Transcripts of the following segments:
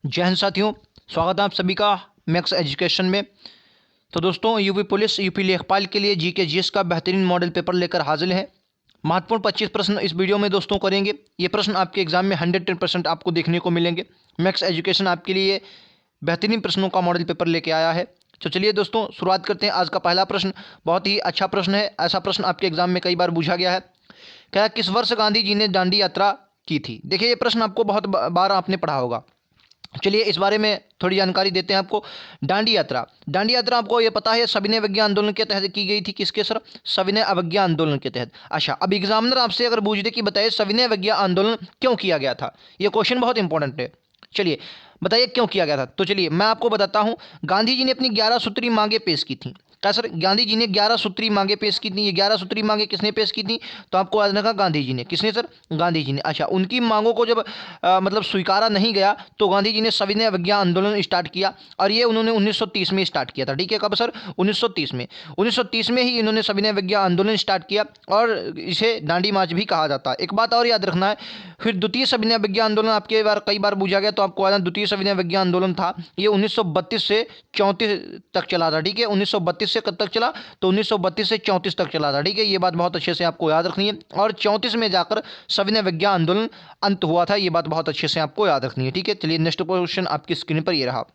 जय हिंद साथियों, स्वागत है आप सभी का मैक्स एजुकेशन में। तो दोस्तों, यूपी पुलिस यूपी लेखपाल के लिए जीके जीएस का बेहतरीन मॉडल पेपर लेकर हाजिर है। महत्वपूर्ण 25 प्रश्न इस वीडियो में दोस्तों करेंगे। ये प्रश्न आपके एग्जाम में 110% आपको देखने को मिलेंगे। मैक्स एजुकेशन आपके लिए बेहतरीन प्रश्नों का मॉडल पेपर लेके आया है। तो चलिए दोस्तों, शुरुआत करते हैं। आज का पहला प्रश्न बहुत ही अच्छा प्रश्न है। ऐसा प्रश्न आपके एग्जाम में कई बार पूछा गया है। क्या किस वर्ष गांधी जी ने दांडी यात्रा की थी? देखिए, ये प्रश्न आपको बहुत बार आपने पढ़ा होगा। चलिए इस बारे में थोड़ी जानकारी देते हैं आपको। दांडी यात्रा आपको ये पता है सविनय अवज्ञा आंदोलन के तहत की गई थी। किसके सर? सविनय अवज्ञा आंदोलन के तहत। अच्छा, अब एग्जामिनर आपसे अगर पूछ दे कि बताइए सविनय अवज्ञा आंदोलन क्यों किया गया था, ये क्वेश्चन बहुत इंपॉर्टेंट है। चलिए बताइए क्यों किया गया था। तो चलिए मैं आपको बताता हूँ। गांधी जी ने अपनी 11 सूत्री मांगे पेश की थी। क्या सर? गांधी जी ने 11 सूत्री मांगे पेश की थी। ये 11 सूत्री मांगे किसने पेश की थी? तो आपको याद रखा, गांधी जी ने। किसने सर? गांधी जी ने। अच्छा, उनकी मांगों को जब मतलब स्वीकारा नहीं गया तो गांधी जी ने सविनय अवज्ञा आंदोलन स्टार्ट किया। और ये उन्होंने 1930 में स्टार्ट किया था। ठीक है, कब सर? 1930 में। 1930 में ही इन्होंने सविनय अवज्ञा आंदोलन स्टार्ट किया और इसे दांडी मार्च भी कहा जाता है। एक बात और याद रखना है, फिर द्वितीय सविनय अवज्ञा आंदोलन आपके बार कई बार पूछा गया, तो आपको याद है द्वितीय सविनय अवज्ञा आंदोलन था, ये 1932 से 34 तक चला था। ठीक है, 1932 से कब तक चला? तो 1932 से 34 तक चला था। ठीक है, ये बात बहुत अच्छे से आपको याद रखनी है। और 34 में जाकर सविनय अवज्ञा आंदोलन अंत हुआ था। ये बात बहुत अच्छे से आपको याद रखनी है। ठीक है, चलिए नेक्स्ट क्वेश्चन आपकी स्क्रीन पर ये रहा।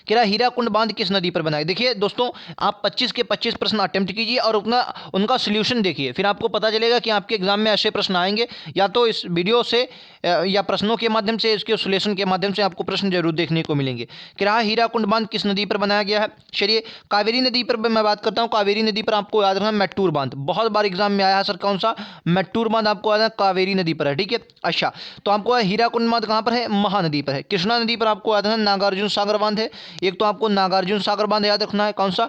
कह रहा हीराकुंड बांध किस नदी पर बना है? देखिए दोस्तों, आप 25 के 25 प्रश्न अटेम्प्ट कीजिए और उतना उनका सोल्यूशन देखिए, फिर आपको पता चलेगा कि आपके एग्जाम में ऐसे प्रश्न आएंगे। या तो इस वीडियो से या प्रश्नों के माध्यम से, इसके सोल्यूशन के माध्यम से आपको प्रश्न जरूर देखने को मिलेंगे। कह रहा हीराकुंड बांध किस नदी पर बनाया गया है? चलिए कावेरी नदी पर मैं बात करता हूँ। कावेरी नदी पर आपको याद रखना मैट्टूर बांध, बहुत बार एग्जाम में आया है सर। कौन सा? मैट्टूर बांध आपको याद है, कावेरी नदी पर है। ठीक है, अच्छा तो आपको हीराकुंड बांध कहाँ पर है? महानदी पर है। कृष्णा नदी पर आपको याद है नागार्जुन सागर बांध है। एक तो आपको नागार्जुन सागर बांध याद रखना है। कौन सा?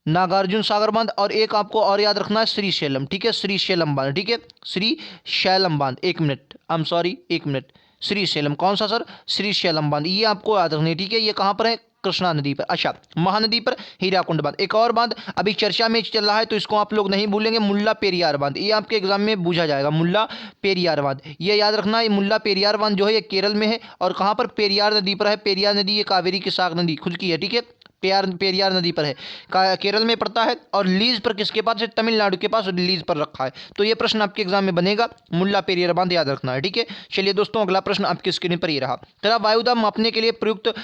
नागार्जुन सागर बांध। और एक आपको और याद रखना है श्रीशैलम। ठीक है, श्रीशैलम बांध। ठीक है, श्रीशैलम बांध। एक मिनट, आई एम सॉरी, एक मिनट। श्रीशैलम कौन सा सर? श्रीशैलम बांध, ये आपको याद रखनी है। ठीक है, ये कहाँ पर है? कृष्णा नदी पर। अच्छा, महानदी पर हीराकुंड बांध। एक और बांध अभी चर्चा में चल रहा है तो इसको आप लोग नहीं भूलेंगे, मुल्ला पेरियार बांध। ये आपके एग्जाम में पूछा जाएगा, मुल्ला पेरियार बांध। ये याद रखना, ये मुल्ला पेरियार बांध जो है ये केरल में है। और कहाँ पर? पेरियार नदी पर है। पेरियार नदी ये कावेरी की शाखा नदी खुद की है। ठीक है, पेरियार नदी पर है, केरल में पड़ता है। और लीज पर किसके पास है? तमिलनाडु के पास लीज पर रखा है। तो ये प्रश्न आपके एग्जाम में बनेगा, मुल्ला पेरियार बांध याद रखना है। ठीक है, चलिए दोस्तों अगला प्रश्न आपकी स्क्रीन पर ये रहा। तेरा वायुदाब मापने के लिए प्रयुक्त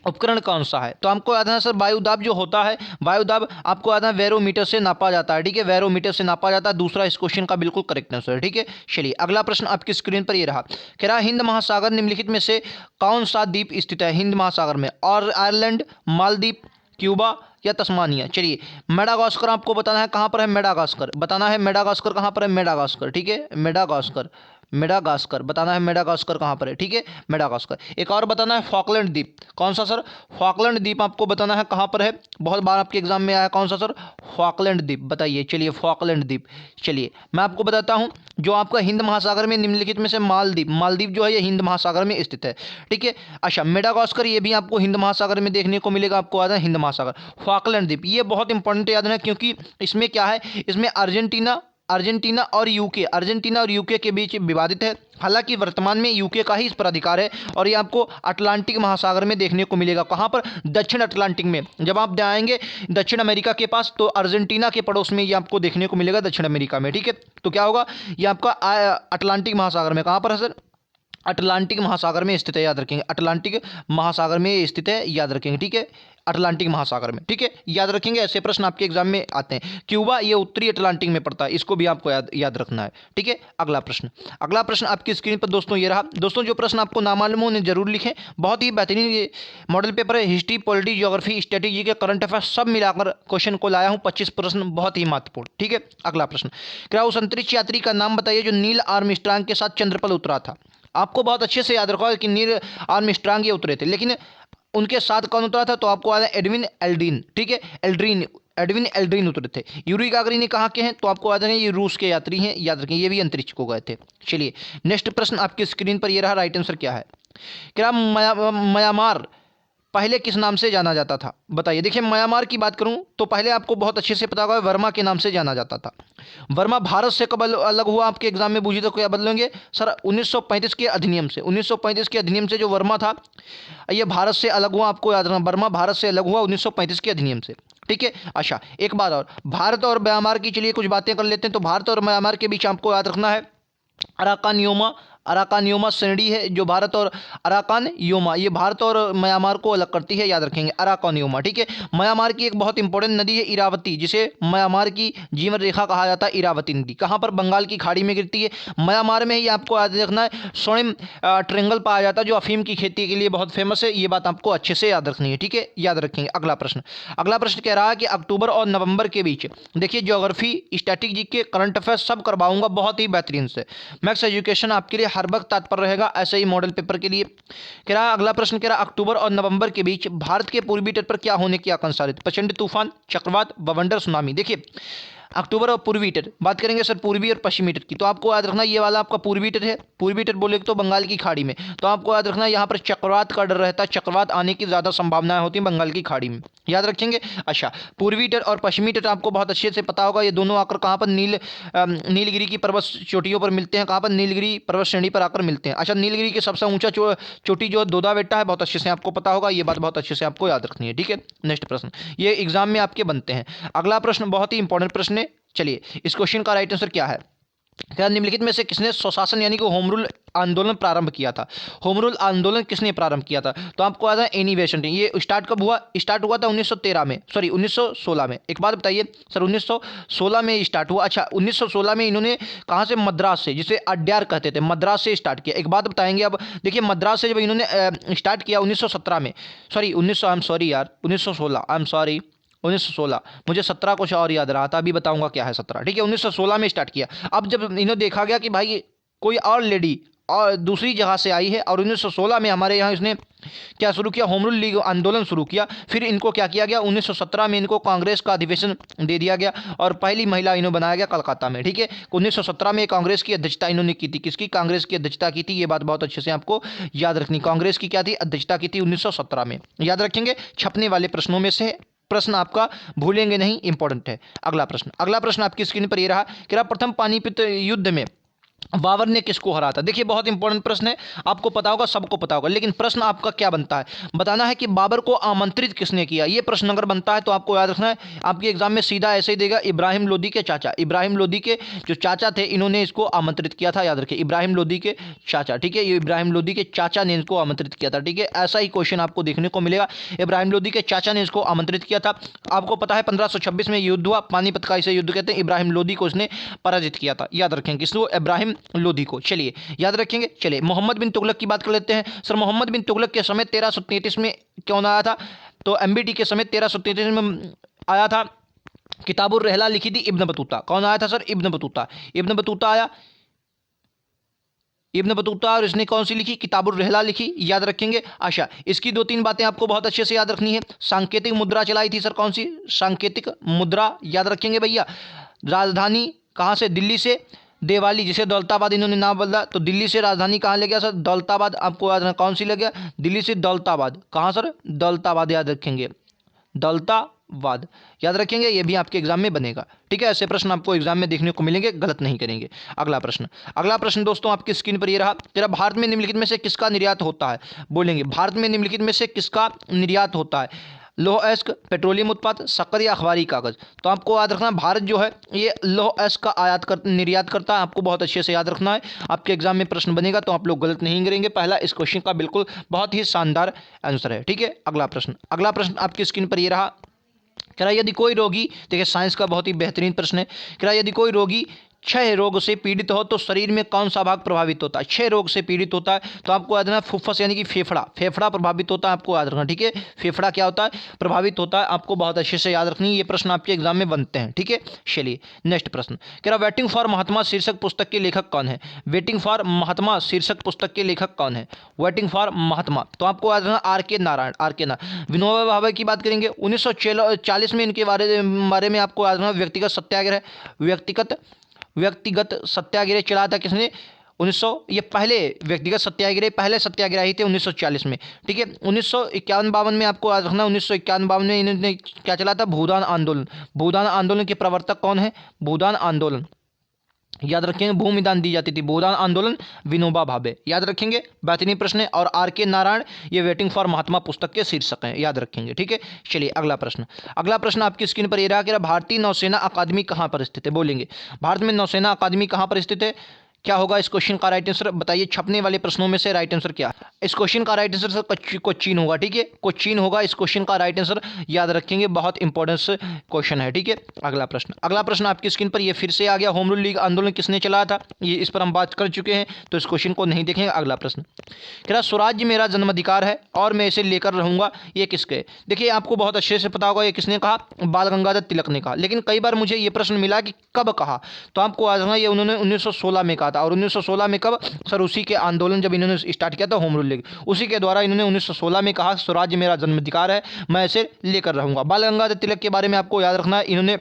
उपकरण कौन सा है? तो हमको याद है सर, वायुदाब जो होता है, वायुदाब आपको याद है वेरोमीटर से नापा जाता है। ठीक है, वेरोमीटर से नापा जाता है। दूसरा इस क्वेश्चन का बिल्कुल करेक्ट आंसर है। ठीक है, चलिए अगला प्रश्न आपकी स्क्रीन पर ये रहा। कह रहा हिंद महासागर निम्नलिखित में से कौन सा द्वीप स्थित है हिंद महासागर में? और आयरलैंड, मालदीव, क्यूबा या तस्मानिया? चलिए मेडागास्कर आपको बताना है कहाँ पर है। मेडागास्कर बताना है। मेडागास्कर कहाँ पर है? मेडागास्कर। ठीक है, मेडागास्कर, मेडागास्कर बताना है। मेडागास्कर कहाँ पर है? ठीक है, मेडागास्कर। एक और बताना है फॉकलैंड द्वीप। कौन सा सर? फॉकलैंड द्वीप आपको बताना है कहाँ पर है। बहुत बार आपके एग्जाम में आया। कौन सा सर? फॉकलैंड द्वीप बताइए। चलिए फॉकलैंड द्वीप। चलिए मैं आपको बताता हूँ, जो आपका हिंद महासागर में निम्नलिखित में से मालदीव, मालदीव जो है ये हिंद महासागर में स्थित है। ठीक है, अच्छा मेडागास्कर ये भी आपको हिंद महासागर में देखने को मिलेगा। आपको याद है हिंद महासागर। फॉकलैंड द्वीप ये बहुत इंपॉर्टेंट याद है, क्योंकि इसमें क्या है, इसमें अर्जेंटीना और यूके के बीच विवादित है। हालांकि वर्तमान में यूके का ही इस पर अधिकार है। और ये आपको अटलांटिक महासागर में देखने को मिलेगा। कहाँ पर? दक्षिण अटलांटिक में। जब आप जाएंगे दक्षिण अमेरिका के पास तो अर्जेंटीना के पड़ोस में ये आपको देखने को मिलेगा, दक्षिण अमेरिका में। ठीक है, तो क्या होगा, ये आपका अटलांटिक महासागर में। कहाँ पर है सर? अटलांटिक महासागर में स्थित है, याद रखेंगे। अटलांटिक महासागर में स्थित है, याद रखेंगे। ठीक है, अटलांटिक महासागर में। ठीक है, याद रखेंगे, ऐसे प्रश्न आपके एग्जाम में आते हैं। क्यूबा ये उत्तरी अटलांटिक में पड़ता है, इसको भी आपको याद रखना है। ठीक है, अगला प्रश्न आपकी स्क्रीन पर दोस्तों ये रहा। दोस्तों जो प्रश्न आपको ना मालूम हो उन्हें जरूर लिखें। बहुत ही बेहतरीन ये मॉडल पेपर है। हिस्ट्री, पॉलिटी, ज्योग्राफी, स्ट्रेटेजी के करंट अफेयर्स सब मिलाकर क्वेश्चन को लाया हूँ। 25 प्रश्न बहुत ही महत्वपूर्ण। ठीक है, अगला प्रश्न। क्या उस अंतरिक्ष यात्री का नाम बताइए जो नील आर्मस्ट्रांग के साथ चंद्र पर उतरा था? आपको बहुत अच्छे से याद रखा कि नील आर्मस्ट्रांग ये उतरे थे, लेकिन उनके साथ कौन उतरा था? तो आपको याद है एडविन एल्ड्रिन। ठीक है, एडविन एल्ड्रिन उतरे थे। यूरी गागरिन ये कहाँ के हैं? तो आपको याद है ये रूस के यात्री हैं, याद रखें, ये भी अंतरिक्ष को गए थे। चलिए नेक्स्ट प्रश्न आपकी स्क्रीन पर ये रहा। राइट आंसर क्या है? क्या म्यांमार पहले किस नाम से जाना जाता था? बताइए। देखिए, म्यांमार की बात करूं तो पहले आपको बहुत अच्छे से पता होगा, वर्मा के नाम से जाना जाता था। वर्मा भारत से कब अलग हुआ? आपके एग्जाम में पूछी तो क्या बदलेंगे सर? 1935 के अधिनियम से। 1935 के अधिनियम से जो वर्मा था ये भारत से अलग हुआ। आपको याद रखना, वर्मा भारत से अलग हुआ 1935 के अधिनियम से। ठीक है। अच्छा, एक बात और, भारत और म्यांमार की चलिए कुछ बातें कर लेते हैं। तो भारत और म्यांमार के बीच आपको याद रखना है अराकान योमा। अराकान योमा श्रेणी है जो भारत और अराकान योमा, ये भारत और म्यांमार को अलग करती है, याद रखेंगे अराकान योमा। ठीक है। म्यांमार की एक बहुत इंपॉर्टेंट नदी है इरावती, जिसे म्यांमार की जीवन रेखा कहा जाता है। इरावती नदी कहाँ पर? बंगाल की खाड़ी में गिरती है। म्यांमार में ही आपको याद रखना है स्वर्णिम ट्रेंगल पाया जाता है जो अफीम की खेती के लिए बहुत फेमस है। ये बात आपको अच्छे से याद रखनी है। ठीक है, याद रखेंगे। अगला प्रश्न, अगला प्रश्न कह रहा है कि अक्टूबर और नवंबर के बीच, देखिए ज्योग्राफी, स्टैटिक जी के, करंट अफेयर्स सब करवाऊंगा बहुत ही बेहतरीन से। मैक्स एजुकेशन आपके लिए हर वक्त तत्पर रहेगा ऐसे ही मॉडल पेपर के लिए। कह रहा अगला प्रश्न, कह रहा अक्टूबर और नवंबर के बीच भारत के पूर्वी तट पर क्या होने की आशंका रहती है? प्रचंड तूफान, चक्रवात, बवंडर, सुनामी। देखिए, अक्टूबर और पूर्वी तट बात करेंगे सर, पूर्वी और पश्चिमी तट की, तो आपको याद रखना ये वाला आपका पूर्वी तट है। पूर्वी तट बोले तो बंगाल की खाड़ी में, तो आपको याद रखना यहाँ पर चक्रवात का डर रहता है, चक्रवात आने की ज़्यादा संभावनाएं होती हैं बंगाल की खाड़ी में, याद रखेंगे। अच्छा, पूर्वी तट और पश्चिमी तट आपको बहुत अच्छे से पता होगा, ये दोनों आकर कहाँ पर नीलगिरी की पर्वत चोटियों पर मिलते हैं। कहाँ पर? नीलगिरी पर्वत श्रेणी पर आकर मिलते हैं। अच्छा, नीलगिरी की सबसे ऊंचा चोटी जो दोदा बेट्टा है, बहुत अच्छे से आपको पता होगा, ये बात बहुत अच्छे से आपको याद रखनी है। ठीक है। नेक्स्ट प्रश्न, ये एग्जाम में आपके बनते हैं। अगला प्रश्न बहुत ही इंपॉर्टेंट प्रश्न है। चलिए, इस क्वेश्चन का राइट आंसर क्या है? क्या निम्नलिखित में से किसने स्वशासन यानी कि होम रूल आंदोलन प्रारंभ किया था? होम रूल आंदोलन किसने प्रारंभ किया था? तो आपको आता है एनी बेसेंट। ये स्टार्ट कब हुआ? स्टार्ट हुआ था 1913 में, सॉरी 1916 में। एक बात बताइए सर, 1916 में स्टार्ट हुआ। अच्छा, 1916 में इन्होंने कहाँ से? मद्रास से, जिसे अड्यार कहते थे, मद्रास से स्टार्ट किया। एक बात बताएंगे अब, देखिए मद्रास से जब इन्होंने स्टार्ट किया 1917 में, सॉरी 1900, आई एम सॉरी यार, 1916, आई एम सॉरी 1916, मुझे 17 कुछ और याद रहा था, अभी बताऊंगा क्या है 17। ठीक है, 1916 में स्टार्ट किया। अब जब इन्हें देखा गया कि भाई कोई और लेडी और दूसरी जगह से आई है, और 1916 में हमारे यहाँ इसने क्या शुरू किया? होम रूल लीग आंदोलन शुरू किया। फिर इनको क्या किया गया? 1917 में इनको कांग्रेस का अधिवेशन दे दिया गया, और पहली महिला इन्हें बनाया गया कलकत्ता में। ठीक है, 1917 में कांग्रेस की अध्यक्षता इन्होंने की थी। किसकी? कांग्रेस की अध्यक्षता की थी, ये बात बहुत अच्छे से आपको याद रखनी। कांग्रेस की क्या थी? अध्यक्षता की थी 1917 में, याद रखेंगे। छपने वाले प्रश्नों में से प्रश्न आपका भूलेंगे नहीं, इंपॉर्टेंट है। अगला प्रश्न, अगला प्रश्न आपकी स्क्रीन पर ये रहा कि प्रथम पानीपत युद्ध में बाबर ने किसको हराया था? देखिए, बहुत इंपॉर्टेंट प्रश्न है, आपको पता होगा, सबको पता होगा, लेकिन प्रश्न आपका क्या बनता है? बताना है कि बाबर को आमंत्रित किसने किया। ये प्रश्न अगर बनता है तो आपको याद रखना है, आपके एग्जाम में सीधा ऐसे ही देगा, इब्राहिम लोदी के चाचा। इब्राहिम लोदी के जो चाचा थे, इन्होंने इसको आमंत्रित किया था, याद रखिए, इब्राहिम लोदी के चाचा। ठीक है, ये इब्राहिम लोदी के चाचा ने इसको आमंत्रित किया था। ठीक है, ऐसा ही क्वेश्चन आपको देखने को मिलेगा, इब्राहिम लोदी के चाचा ने इसको आमंत्रित किया था। आपको पता है 1526 में युद्ध हुआ, पानीपत का इसे युद्ध कहते हैं। इब्राहिम लोदी को उसने पराजित किया था, याद रखेंगे किसको? इब्राहिम लोदी को। चलिए, याद रखेंगे। चलिए, मोहम्मद बिन तुगलक की बात कर लेते हैं। सर, मोहम्मद बिन तुगलक के समय 1333 में कौन आया था? तो एमबीटी के समय 1333 में आया था, किताबुर रहला लिखी थी इब्न बतूता। कौन आया था sir? Ibn Battuta. Ibn Battuta आया, इब्न बतूता, और इसने कौन सी लिखी? किताबुर रहला लिखी, याद रखेंगे। अच्छा, इसकी दो तीन बातें आपको बहुत अच्छे से याद रखनी है। सांकेतिक मुद्रा चलाई थी सर, कौन सी? सांकेतिक मुद्रा, याद रखेंगे भैया। राजधानी कहाँ से? दिल्ली से देवाली, जिसे दौलताबाद इन्होंने नाम बदला, तो दिल्ली से राजधानी कहाँ ले गया सर? दौलताबाद। आपको याद रखना कौन सी ले गया? दिल्ली से दौलताबाद। कहाँ सर? दौलताबाद, याद रखेंगे, दौलताबाद, याद रखेंगे। ये भी आपके एग्जाम में बनेगा। ठीक है, ऐसे प्रश्न आपको एग्जाम में देखने को मिलेंगे, गलत नहीं करेंगे। अगला प्रश्न, अगला प्रश्न दोस्तों आपकी स्क्रीन पर ये रहा, तेरा भारत में निम्नलिखित में से किसका निर्यात होता है? बोलेंगे, भारत में निम्नलिखित में से किसका निर्यात होता है? लौह अयस्क, पेट्रोलियम उत्पाद, शक्कर या अखबारी कागज। तो आपको याद रखना, भारत जो है ये लौह अयस्क का निर्यात करता है। आपको बहुत अच्छे से याद रखना है, आपके एग्जाम में प्रश्न बनेगा तो आप लोग गलत नहीं करेंगे। पहला इस क्वेश्चन का बिल्कुल बहुत ही शानदार आंसर है। ठीक है, अगला प्रश्न, अगला प्रश्न आपकी स्क्रीन पर ये रहा, कह रहा यदि कोई रोगी, देखिए साइंस का बहुत ही बेहतरीन प्रश्न है, कह रहा यदि कोई रोगी क्षय रोग से पीड़ित हो तो शरीर में कौन सा भाग प्रभावित होता है? क्षय रोग से पीड़ित होता है तो आपको याद रखना फुफ्फुस यानी कि फेफड़ा, फेफड़ा प्रभावित होता है, आपको याद रखना। ठीक है, फेफड़ा क्या होता है? प्रभावित होता है। आपको बहुत अच्छे से याद रखनी, ये प्रश्न आपके एग्जाम में बनते हैं। ठीक है, चलिए नेक्स्ट प्रश्न, कह रहा वेटिंग फॉर महात्मा शीर्षक पुस्तक के लेखक कौन है? वेटिंग फॉर महात्मा शीर्षक पुस्तक के लेखक कौन है? वेटिंग फॉर महात्मा, तो आपको याद रखना आर के नारायण, आर के नारायण। विनोबा भावे की बात करेंगे, 1940 में इनके बारे में आपको याद रखना व्यक्तिगत सत्याग्रह, व्यक्तिगत सत्याग्रह चलाया था किसने? 1900 ये पहले व्यक्तिगत सत्याग्रह, पहले सत्याग्रही थे 1940 में, ठीक है। 1951-52 में आपको याद रखना, 1951-52 में इन्होंने क्या चला था, भूदान आंदोलन। भूदान आंदोलन के प्रवर्तक कौन है, भूदान आंदोलन, याद रखेंगे, भूमिदान दी जाती थी, भूदान आंदोलन विनोबा भावे, याद रखेंगे, बेहतरीन प्रश्न है। और आर के नारायण, ये वेटिंग फॉर महात्मा पुस्तक के शीर्षक हैं, याद रखेंगे, ठीक है। चलिए अगला प्रश्न, अगला प्रश्न आपकी स्क्रीन पर ये रहा कि भारतीय नौसेना अकादमी कहाँ पर स्थित है, बोलेंगे भारत में नौसेना अकादमी कहाँ पर स्थित है, क्या होगा इस क्वेश्चन का राइट आंसर, बताइए छपने वाले प्रश्नों में से राइट आंसर क्या है। इस क्वेश्चन का राइट आंसर सर कोचीन होगा, ठीक है, कोचीन होगा इस क्वेश्चन का राइट आंसर, याद रखेंगे, बहुत इंपॉर्टेंट क्वेश्चन है, ठीक है। अगला प्रश्न, अगला प्रश्न आपकी स्क्रीन पर ये फिर से आ गया, होम रूल लीग आंदोलन किसने चलाया था, ये इस पर हम बात कर चुके हैं, तो इस क्वेश्चन को नहीं देखेंगे। अगला प्रश्न कह रहा स्वराज्य मेरा जन्माधिकार है और मैं इसे लेकर रहूंगा, ये किसके, देखिए आपको बहुत अच्छे से पता होगा ये किसने कहा, बाल गंगाधर तिलक ने कहा। लेकिन कई बार मुझे ये प्रश्न मिला कि कब कहा, तो आपको आज ये उन्होंने 1916 में कहा था, और 1916 में कब सर, उसी के आंदोलन जब इन्होंने स्टार्ट किया था होम रूल लीग, उसी के द्वारा इन्होंने 1916 में कहा स्वराज्य मेरा जन्माधिकार है, मैं इसे लेकर रहूंगा। बाल गंगाधर तिलक के बारे में आपको याद रखना है, इन्होंने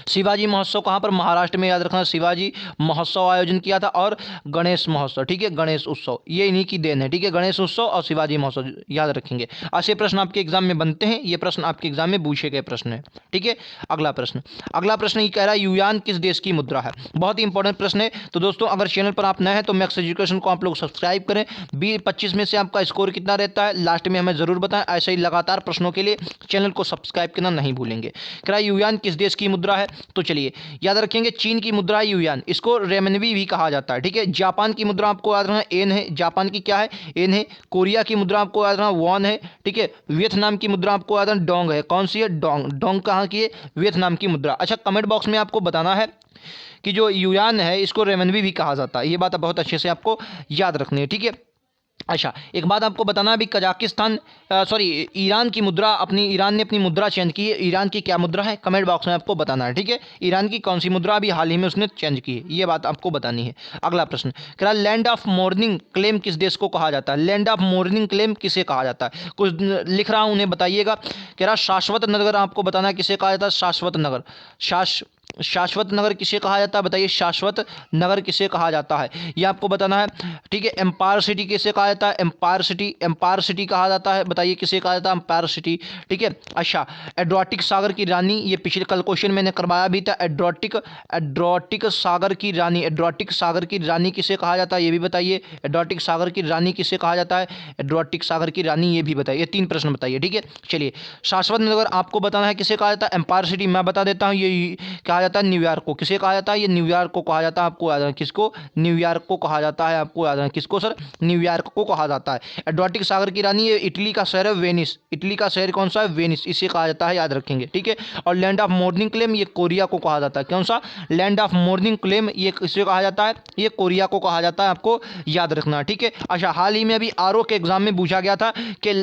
शिवाजी महोत्सव कहाँ पर, महाराष्ट्र में, याद रखना, शिवाजी महोत्सव आयोजन किया था, और गणेश महोत्सव, ठीक है, गणेश उत्सव, ये इन्हीं की देन है, ठीक है, गणेश उत्सव और शिवाजी महोत्सव, याद रखेंगे। ऐसे प्रश्न आपके एग्जाम में बनते हैं, ये प्रश्न आपके एग्जाम में पूछे गए प्रश्न है, ठीक है। अगला प्रश्न, अगला प्रश्न ये कह रहा है युआन किस देश की मुद्रा है, बहुत ही इंपॉर्टेंट प्रश्न है। तो दोस्तों अगर चैनल पर आप नए हैं तो मैक्स एजुकेशन को आप लोग सब्सक्राइब करें। 20-25 में से आपका स्कोर कितना रहता है लास्ट में हमें जरूर बताएं, ऐसे ही लगातार प्रश्नों के लिए चैनल को सब्सक्राइब करना नहीं भूलेंगे। कह रहा है युआन किस देश की मुद्रा है, तो चलिए याद रखेंगे चीन की मुद्रा युआन, इसको रेमनबी भी कहा जाता है, ठीक है। जापान की मुद्रा आपको याद रखना एन है, जापान की क्या है, एन है। कोरिया की मुद्रा आपको याद रखना वॉन है, ठीक है। वियतनाम की मुद्रा आपको याद रखना डोंग है, कौन सी है, डोंग, डोंग कहाँ की है, वियतनाम की मुद्रा। अच्छा कमेंट बॉक्स में आपको बताना है कि जो युआन है इसको रेमनबी भी कहा जाता है, ये बात बहुत अच्छे से आपको याद रखनी है, ठीक है। अच्छा एक बात आपको बताना भी, कजाकिस्तान सॉरी ईरान की मुद्रा, ईरान ने अपनी मुद्रा चेंज की है, ईरान की क्या मुद्रा है, कमेंट बॉक्स में आपको बताना है, ठीक है। ईरान की कौन सी मुद्रा अभी हाल ही में उसने चेंज की है, ये बात आपको बतानी है। अगला प्रश्न कह रहा लैंड ऑफ मॉर्निंग क्लेम किस देश को कहा जाता है, लैंड ऑफ मॉर्निंग क्लेम किसे कहा जाता है, कुछ लिख रहा हूँ उन्हें बताइएगा। कह रहा शाश्वत नगर आपको बताना है किसे कहा जाता है, शाश्वत नगर, शाश्वत नगर किसे कहा जाता है, बताइए शाश्वत नगर किसे कहा जाता है, ये आपको बताना है, ठीक है। एम्पायर सिटी किसे कहा जाता है, एम्पायर सिटी, एम्पायर सिटी कहा जाता है, बताइए किसे कहा जाता है, एम्पायर सिटी, ठीक है। अच्छा एड्रियाटिक सागर की रानी, ये पिछले कल क्वेश्चन मैंने करवाया भी था, एड्रियाटिक सागर की रानी, एड्रियाटिक सागर की रानी किसे कहा जाता है, ये भी बताइए, एड्रियाटिक सागर की रानी किसे कहा जाता है, एड्रियाटिक सागर की रानी, ये भी बताइए, 3 प्रश्न बताइए, ठीक है। चलिए शाश्वत नगर आपको बताना है किसे कहा जाता है, एम्पायर सिटी मैं बता देता हूँ, ये कहा जाता है न्यूयॉर्क को, किसे कहा जाता है, ये न्यूयॉर्क को कहा जाता है, आपको याद है किसको, न्यूयॉर्क को कहा जाता है, आपको याद है किसको सर, न्यूयॉर्क को कहा जाता है। एड्रियाटिक सागर की रानी ये इटली का शहर है वेनिस, इटली का शहर कौन सा है, वेनिस, इसे कहा जाता है, याद रखेंगे, ठीक है। और लैंड ऑफ मॉर्निंग क्लेम ये कोरिया को कहा जाता है, कौन सा, लैंड ऑफ मॉर्निंग क्लेम ये किसे कहा जाता है, ये कोरिया को कहा जाता है, आपको याद रखना, ठीक है। अच्छा हाल ही में अभी आरओ के एग्जाम में पूछा गया था कि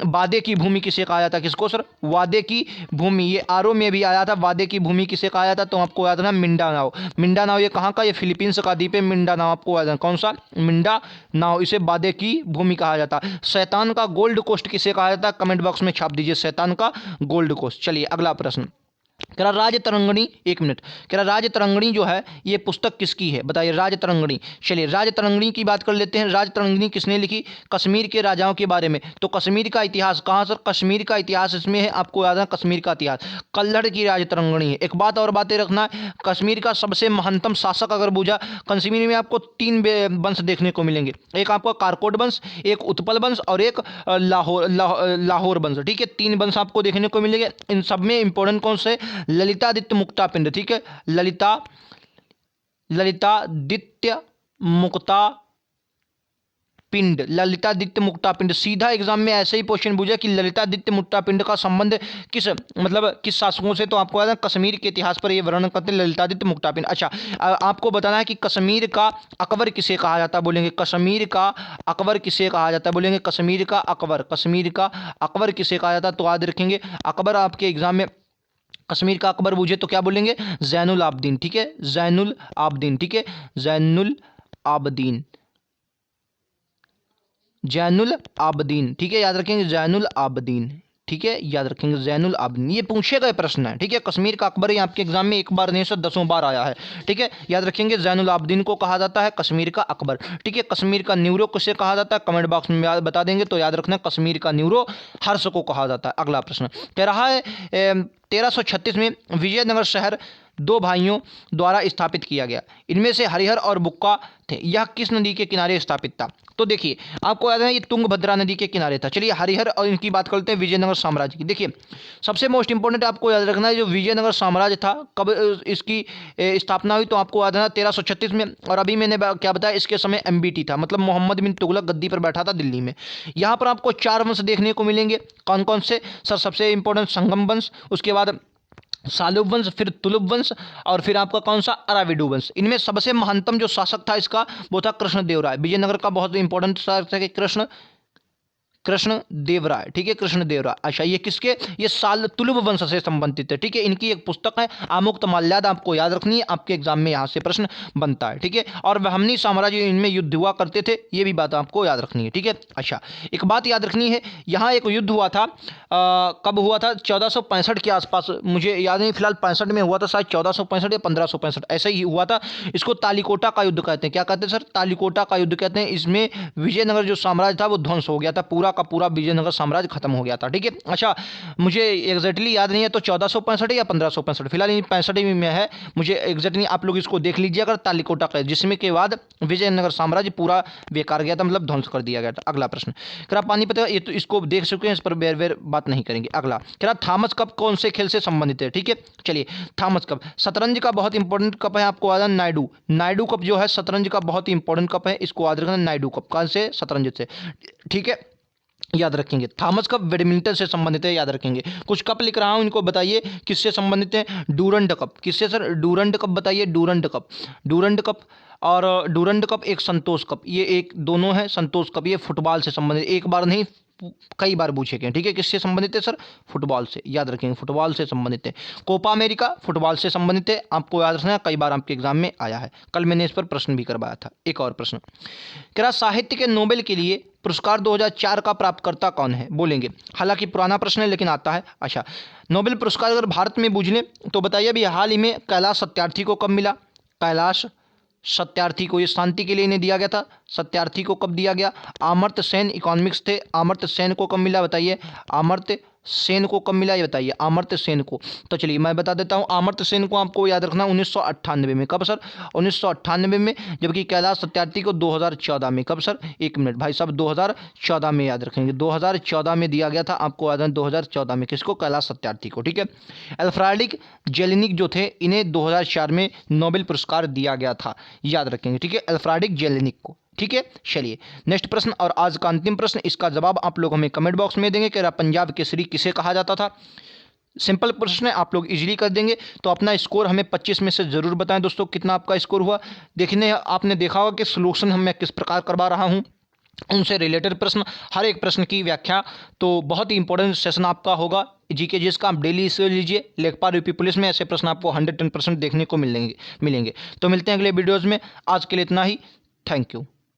वादे की भूमि किसे कहा जाता है, किसको सर, वादे की भूमि, ये आरओ में भी आया था, वादे की भूमि किसे कहा जाता है, तो आपको याद रखना मिंडानाओ, मिंडानाओ ये कहाँ का, ये फिलीपींस का द्वीप है मिंडानाओ, आपको याद है कौन सा, मिंडानाओ, इसे वादे की भूमि कहा जाता है। शैतान का गोल्ड कोस्ट किसे कहा जाता है, कमेंट बॉक्स में छाप दीजिए शैतान का गोल्ड कोस्ट। चलिए अगला प्रश्न कह रहा राजतरंगिणी, 1 मिनट, कह रहा राजतरंगिणी जो है ये पुस्तक किसकी है, बताइए राजतरंगिणी। चलिए राजतरंगिणी की बात कर लेते हैं, राजतरंगिणी किसने लिखी, कश्मीर के राजाओं के बारे में। तो कश्मीर का इतिहास कहाँ सर, कश्मीर का इतिहास इसमें है, आपको याद है कश्मीर का इतिहास, कल्हड़ की राजतरंगिणी है। एक बात और बातें रखना, कश्मीर का सबसे महंतम शासक अगर पूछा, कश्मीर में आपको 3 वंश देखने को मिलेंगे, एक आपका कारकोट वंश, एक उत्पल वंश और एक लाहौर वंश, ठीक है, 3 वंश आपको देखने को मिलेंगे। इन सब में इंपॉर्टेंट कौन से, ललितादित्य मुक्ता पिंड, ठीक है, ललितादित्य मुक्ता पिंड, ललितादित्य मुक्ता पिंड, सीधा एग्जाम में ऐसे ही क्वेश्चन पूछा कि ललितादित्य मुक्ता पिंड का संबंध किस, मतलब किस शासकों से, तो आपको याद है कश्मीर के इतिहास पर ये वर्णन करते हैं ललितादित्य मुक्ता पिंड। अच्छा आपको बताना है कि कश्मीर का अकबर किसे कहा जाता है, बोलेंगे कश्मीर का अकबर किसे कहा जाता है, बोलेंगे कश्मीर का अकबर, कश्मीर का अकबर किसे कहा जाता है, तो याद रखेंगे अकबर आपके एग्जाम में कश्मीर का अकबर पूछे तो क्या बोलेंगे, जैनुल आबदीन, ठीक है, जैनुल आबदीन, ठीक है, जैनुल आबदीन, जैनुल आबदीन, ठीक है, याद रखेंगे जैनुल आबदीन, ठीक है, याद रखेंगे जैनुल आबदीन। ये पूछे गए प्रश्न है, ठीक है। कश्मीर का अकबर ये आपके एग्जाम में एक बार नहीं सर 10 बार आया है, ठीक है। याद रखेंगे जैनुल आबदीन को कहा जाता है कश्मीर का अकबर, ठीक है। कश्मीर का न्यूरो किसे कहा जाता है, कमेंट बॉक्स में बता देंगे। तो याद रखना कश्मीर का न्यूरो हर्ष को कहा जाता है। अगला प्रश्न कह रहा है 1336 में विजयनगर शहर दो भाइयों द्वारा स्थापित किया गया, इनमें से हरिहर और बुक्का थे, यह किस नदी के किनारे स्थापित था। तो देखिए आपको याद है ये तुंगभद्रा नदी के किनारे था। चलिए हरिहर और इनकी बात करते हैं विजयनगर साम्राज्य की। देखिए सबसे मोस्ट इंपॉर्टेंट आपको याद रखना है जो विजयनगर साम्राज्य था कब इसकी स्थापना हुई, तो आपको याद है 1336 में। और अभी मैंने क्या बताया इसके समय MBT था, मतलब मोहम्मद बिन तुगलक गद्दी पर बैठा था दिल्ली में। यहाँ पर आपको 4 वंश देखने को मिलेंगे, कौन कौन से सर। सबसे इंपॉर्टेंट संगम वंश, उसके बाद सालुब वंश, फिर तुलुब वंश, और फिर आपका कौन सा अराविडू वंश। इनमें सबसे महानतम जो शासक था इसका वो था कृष्णदेवराय। विजयनगर का बहुत इंपॉर्टेंट शासक है कृष्णदेवराय, ठीक है, कृष्णदेवराय। अच्छा ये किसके, ये तुलुब वंश से संबंधित है, ठीक है। इनकी एक पुस्तक है आमुक्त माल्याद, आपको याद रखनी है, आपके एग्जाम में यहाँ से प्रश्न बनता है, ठीक है। और बहमनी साम्राज्य इनमें युद्ध हुआ करते थे, ये भी बात आपको याद रखनी है, ठीक है। अच्छा एक बात याद रखनी है, यहाँ एक युद्ध हुआ था, कब हुआ था, 1465 के आसपास, मुझे याद नहीं फिलहाल 65 में हुआ था शायद, 1465 या 1565 ऐसा ही हुआ था। इसको तालिकोटा का युद्ध कहते हैं। क्या कहते हैं सर, तालिकोटा का युद्ध कहते हैं। इसमें विजयनगर जो साम्राज्य था वो ध्वंस हो गया था, पूरा का पूरा विजयनगर साम्राज्य खत्म हो गया था, ठीक है। अच्छा मुझे एग्जैक्टली याद नहीं है तो 1465 या 1565, फिलहाल 65 में है, मुझे एग्जैक्टली आप लोग इसको देख लीजिए अगर तालिकोटा का, जिसमें के बाद विजयनगर साम्राज्य पूरा बेकार गया था, मतलब ध्वंस कर दिया गया था। अगला प्रश्न कह रहा पानीपत, ये तो इसको देख चुके हैं, इस पर बेर बेर बात नहीं करेंगे। अगला कह रहा थॉमस कप कौन से खेल से संबंधित है, ठीक है। चलिए थॉमस कप शतरंज का बहुत इंपॉर्टेंट कप है, आपको याद है नायडू कप जो है शतरंज का बहुत इंपॉर्टेंट कप है, इसको याद रखना नायडू कप, कौन से, शतरंज से, ठीक है, याद रखेंगे। थॉमस कप बैडमिंटन से संबंधित है, याद रखेंगे। कुछ कप लिख रहा हूं इनको बताइए किससे संबंधित है, डूरंड कप, किससे सर, डूरंड कप बताइए, डूरंड कप। और डूरंड कप एक संतोष कप, ये एक दोनों है, संतोष कप ये फुटबॉल से संबंधित, एक बार नहीं कई बार पूछे गए, ठीक है। किससे संबंधित है सर, फुटबॉल से, याद रखेंगे फुटबॉल से संबंधित है। कोपा अमेरिका फुटबॉल से संबंधित है, आपको याद रखना है, कई बार आपके एग्जाम में आया है, कल मैंने इस पर प्रश्न भी करवाया था। एक और प्रश्न कह रहा साहित्य के नोबेल के लिए पुरस्कार 2004 का प्राप्तकर्ता कौन है, बोलेंगे। हालांकि पुराना प्रश्न है लेकिन आता है। अच्छा नोबेल पुरस्कार अगर भारत में बूझ लें तो बताइए अभी हाल ही में कैलाश सत्यार्थी को कब मिला, कैलाश सत्यार्थी को, ये शांति के लिए इन्हें दिया गया था, सत्यार्थी को कब दिया गया। अमर्त्य सेन इकोनॉमिक्स थे, अमर्त्य सेन को कब मिला बताइए, अमर्त्य सेन को कब मिला ये बताइए, अमर्त्य सेन को। तो चलिए मैं बता देता हूँ, अमर्त्य सेन को आपको याद रखना 1998 में, कब सर, 1998 में, जबकि कैलाश सत्यार्थी को 2014 में, कब सर, एक मिनट भाई साहब, 2014 में याद रखेंगे, 2014 में दिया गया था, आपको याद है 2014 में, किसको, कैलाश सत्यार्थी को, ठीक है। अल्फ्रेड जेलेनिक जो थे इन्हें 2004 में नोबेल पुरस्कार दिया गया था, याद रखेंगे, ठीक है, अल्फ्रेड जेलेनिक को, ठीक है। चलिए नेक्स्ट प्रश्न और आज का अंतिम प्रश्न, इसका जवाब आप लोग हमें कमेंट बॉक्स में देंगे। कह रहा पंजाब केसरी किसे कहा जाता था, सिंपल प्रश्न है, आप लोग इजीली कर देंगे। तो अपना स्कोर हमें 25 में से जरूर बताएं दोस्तों, कितना आपका स्कोर हुआ। देखने आपने देखा होगा कि सोल्यूशन मैं किस प्रकार करवा रहा हूँ, उनसे रिलेटेड प्रश्न, हर एक प्रश्न की व्याख्या, तो बहुत ही इंपॉर्टेंट सेशन आपका होगा जीके जिसका आप डेली इसे लीजिए। लेखपाल यूपी पुलिस में ऐसे प्रश्न आपको 110% देखने को मिलेंगे। तो मिलते हैं अगले वीडियोज़ में, आज के लिए इतना ही, थैंक यू।